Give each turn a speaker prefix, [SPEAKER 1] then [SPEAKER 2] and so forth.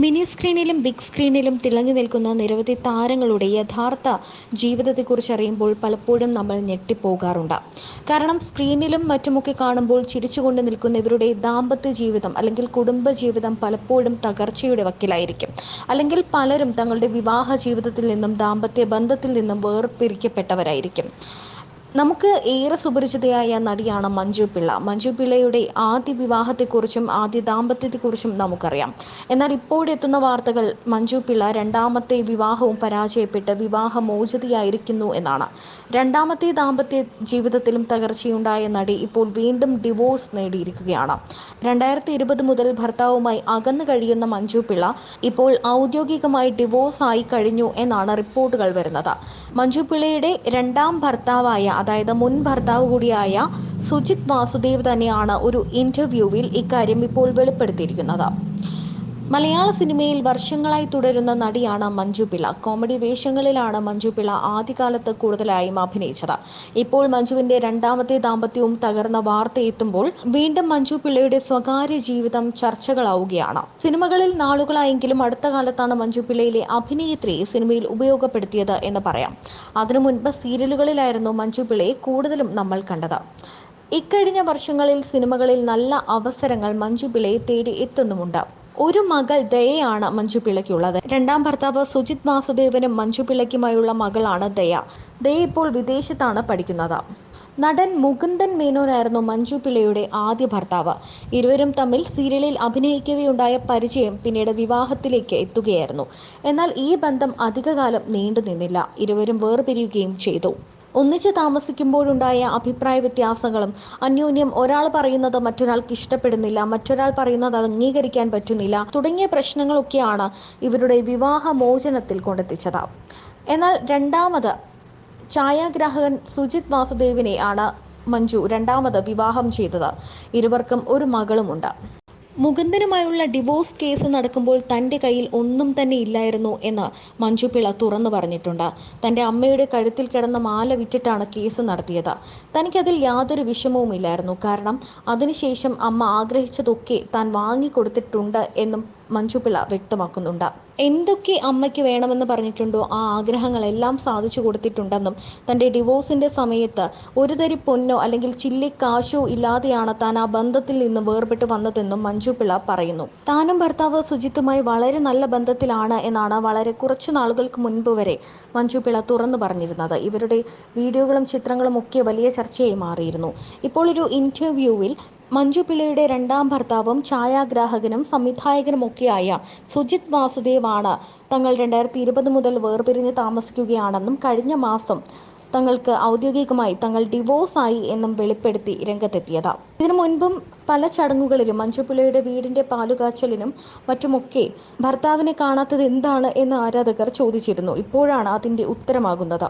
[SPEAKER 1] Mini സ്ക്രീനിലും big സ്ക്രീനിലും തിളങ്ങി നിൽക്കുന്ന നിരവധി താരങ്ങളുടെ യഥാർത്ഥ ജീവിതത്തെക്കുറിച്ച് അറിയുമ്പോൾ പലപ്പോഴും നമ്മൾ ഞെട്ടിപ്പോകാറുണ്ട്. കാരണം സ്ക്രീനിലും മറ്റുമൊക്കെ കാണുമ്പോൾ ചിരിച്ചുകൊണ്ട് നിൽക്കുന്ന ഇവരുടെ ദാമ്പത്യ ജീവിതം അല്ലെങ്കിൽ കുടുംബ ജീവിതം പലപ്പോഴും തകർച്ചയുടെ വക്കിലായിരിക്കും. അല്ലെങ്കിൽ പലരും തങ്ങളുടെ വിവാഹ ജീവിതത്തിൽ നിന്നും ദാമ്പത്യ ബന്ധത്തിൽ നിന്നും വേർപിരിക്കപ്പെട്ടവരായിരിക്കും. നമുക്ക് ഏറെ സുപരിചിതയായ നടിയാണ് മഞ്ജു പിള്ള. മഞ്ജു പിള്ളയുടെ ആദ്യ വിവാഹത്തെക്കുറിച്ചും ആദ്യ ദാമ്പത്യത്തെക്കുറിച്ചും നമുക്കറിയാം. എന്നാൽ ഇപ്പോഴെത്തുന്ന വാർത്തകൾ മഞ്ജു പിള്ള രണ്ടാമത്തെ വിവാഹവും പരാജയപ്പെട്ട് വിവാഹമോചിതയായിരിക്കുന്നു എന്നാണ്. രണ്ടാമത്തെ ദാമ്പത്യ ജീവിതത്തിലും തകർച്ചയുണ്ടായ നടി ഇപ്പോൾ വീണ്ടും ഡിവോഴ്സ് നേടിയിരിക്കുകയാണ്. 2020 മുതൽ ഭർത്താവുമായി അകന്നു കഴിയുന്ന മഞ്ജു പിള്ള ഇപ്പോൾ ഔദ്യോഗികമായി ഡിവോഴ്സ് ആയി കഴിഞ്ഞു എന്നാണ് റിപ്പോർട്ടുകൾ വരുന്നത്. മഞ്ജു പിള്ളയുടെ രണ്ടാം ഭർത്താവായ അതായത് മുൻ ഭർത്താവ് കൂടിയായ സുജിത് വാസുദേവ് തന്നെയാണ് ഒരു ഇന്റർവ്യൂവിൽ ഇക്കാര്യം ഇപ്പോൾ വെളിപ്പെടുത്തിയിരിക്കുന്നത്. മലയാള സിനിമയിൽ വർഷങ്ങളായി തുടരുന്ന നടിയാണ് മഞ്ജു പിള്ള. കോമഡി വേഷങ്ങളിലാണ് മഞ്ജു പിള്ള ആദ്യകാലത്ത് കൂടുതലായും അഭിനയിച്ചത്. ഇപ്പോൾ മഞ്ജുവിന്റെ രണ്ടാമത്തെ ദാമ്പത്യവും തകർന്ന വാർത്തയെത്തുമ്പോൾ വീണ്ടും മഞ്ജു പിള്ളയുടെ സ്വകാര്യ ജീവിതം ചർച്ചകളാവുകയാണ്. സിനിമകളിൽ നാളുകളായെങ്കിലും അടുത്ത കാലത്താണ് മഞ്ജു പിള്ളയിലെ അഭിനേത്രിയെ സിനിമയിൽ ഉപയോഗപ്പെടുത്തിയത് എന്ന് പറയാം. അതിനു മുൻപ് സീരിയലുകളിലായിരുന്നു മഞ്ജു പിള്ളയെ കൂടുതലും നമ്മൾ കണ്ടത്. ഇക്കഴിഞ്ഞ വർഷങ്ങളിൽ സിനിമകളിൽ നല്ല അവസരങ്ങൾ മഞ്ജു പിള്ളയെ തേടി എത്തുന്നുമുണ്ട്. ഒരു മകൾ ദയയാണ് മഞ്ജു പിള്ളയ്ക്കുള്ളത്. രണ്ടാം ഭർത്താവ് സുജിത് വാസുദേവനും മഞ്ജു പിള്ളയ്ക്കുമായുള്ള മകളാണ് ദയ. ദയ ഇപ്പോൾ വിദേശത്താണ് പഠിക്കുന്നത്. നടൻ മുകുന്ദൻ മേനോനായിരുന്നു മഞ്ജു പിള്ളയുടെ ആദ്യ ഭർത്താവ്. ഇരുവരും തമ്മിൽ സീരിയലിൽ അഭിനയിക്കവെയുണ്ടായ പരിചയം പിന്നീട് വിവാഹത്തിലേക്ക് എത്തുകയായിരുന്നു. എന്നാൽ ഈ ബന്ധം അധികകാലം നീണ്ടുനിന്നില്ല. ഇരുവരും വേർപിരിയുകയും ചെയ്തു. ഒന്നിച്ച് താമസിക്കുമ്പോഴുണ്ടായ അഭിപ്രായ വ്യത്യാസങ്ങളും അന്യോന്യം ഒരാൾ പറയുന്നത് മറ്റൊരാൾക്ക് ഇഷ്ടപ്പെടുന്നില്ല, മറ്റൊരാൾ പറയുന്നത് അംഗീകരിക്കാൻ പറ്റുന്നില്ല തുടങ്ങിയ പ്രശ്നങ്ങളൊക്കെയാണ് ഇവരുടെ വിവാഹമോചനത്തിൽ കൊണ്ടെത്തിച്ചത്. എന്നാൽ രണ്ടാമത് ഛായാഗ്രാഹകൻ സുജിത് വാസുദേവിനെ ആണ് മഞ്ജു രണ്ടാമത് വിവാഹം ചെയ്തത്. ഇരുവർക്കും ഒരു മകളുമുണ്ട്. മുകുന്ദനുമായുള്ള ഡിവോഴ്സ് കേസ് നടക്കുമ്പോൾ തൻ്റെ കയ്യിൽ ഒന്നും തന്നെ ഇല്ലായിരുന്നു എന്ന് മഞ്ജു പിള്ള തുറന്നു പറഞ്ഞിട്ടുണ്ട്. തൻ്റെ അമ്മയുടെ കഴുത്തിൽ കിടന്ന മാല വിറ്റിട്ടാണ് കേസ് നടത്തിയത്. തനിക്കതിൽ യാതൊരു വിഷമവുമില്ലായിരുന്നു. കാരണം അതിനുശേഷം അമ്മ ആഗ്രഹിച്ചതൊക്കെ താൻ വാങ്ങിക്കൊടുത്തിട്ടുണ്ട് എന്നും മഞ്ജു പിള്ള വ്യക്തമാക്കുന്നുണ്ട്. എന്തൊക്കെ അമ്മയ്ക്ക് വേണമെന്ന് പറഞ്ഞിട്ടുണ്ടോ ആ ആഗ്രഹങ്ങളെല്ലാം സാധിച്ചു കൊടുത്തിട്ടുണ്ടെന്നും തൻ്റെ ഡിവോഴ്സിന്റെ സമയത്ത് ഒരു തരി പൊന്നോ അല്ലെങ്കിൽ ചില്ലിക്കാശോ ഇല്ലാതെയാണ് താൻ ആ ബന്ധത്തിൽ നിന്ന് വേർപെട്ട് വന്നതെന്നും മഞ്ജു പിള്ള പറയുന്നു. താനും ഭർത്താവ് സുജിത്തുമായി വളരെ നല്ല ബന്ധത്തിലാണ് എന്നാണ് വളരെ കുറച്ചു നാളുകൾക്ക് മുൻപ് വരെ മഞ്ജു പിള്ള തുറന്നു പറഞ്ഞിരുന്നത്. ഇവരുടെ വീഡിയോകളും ചിത്രങ്ങളും ഒക്കെ വലിയ ചർച്ചയായി മാറിയിരുന്നു. ഇപ്പോൾ ഒരു ഇന്റർവ്യൂവിൽ മഞ്ജു പിള്ളയുടെ രണ്ടാം ഭർത്താവും ഛായാഗ്രാഹകനും സംവിധായകനുമൊക്കെയായ സുജിത് വാസുദേവ് ആണ് തങ്ങൾ 2020 മുതൽ വേർപിരിഞ്ഞ് താമസിക്കുകയാണെന്നും കഴിഞ്ഞ മാസം തങ്ങൾക്ക് ഔദ്യോഗികമായി തങ്ങൾ ഡിവോഴ്സ് ആയി എന്നും വെളിപ്പെടുത്തി രംഗത്തെത്തിയത്. ഇതിനു മുൻപും പല ചടങ്ങുകളിലും മഞ്ജു പിള്ളയുടെ വീടിന്റെ പാലുകാച്ചലിനും മറ്റുമൊക്കെ ഭർത്താവിനെ കാണാത്തത് എന്താണ് എന്ന് ആരാധകർ ചോദിച്ചിരുന്നു. ഇപ്പോഴാണ് അതിന്റെ ഉത്തരമാകുന്നത്.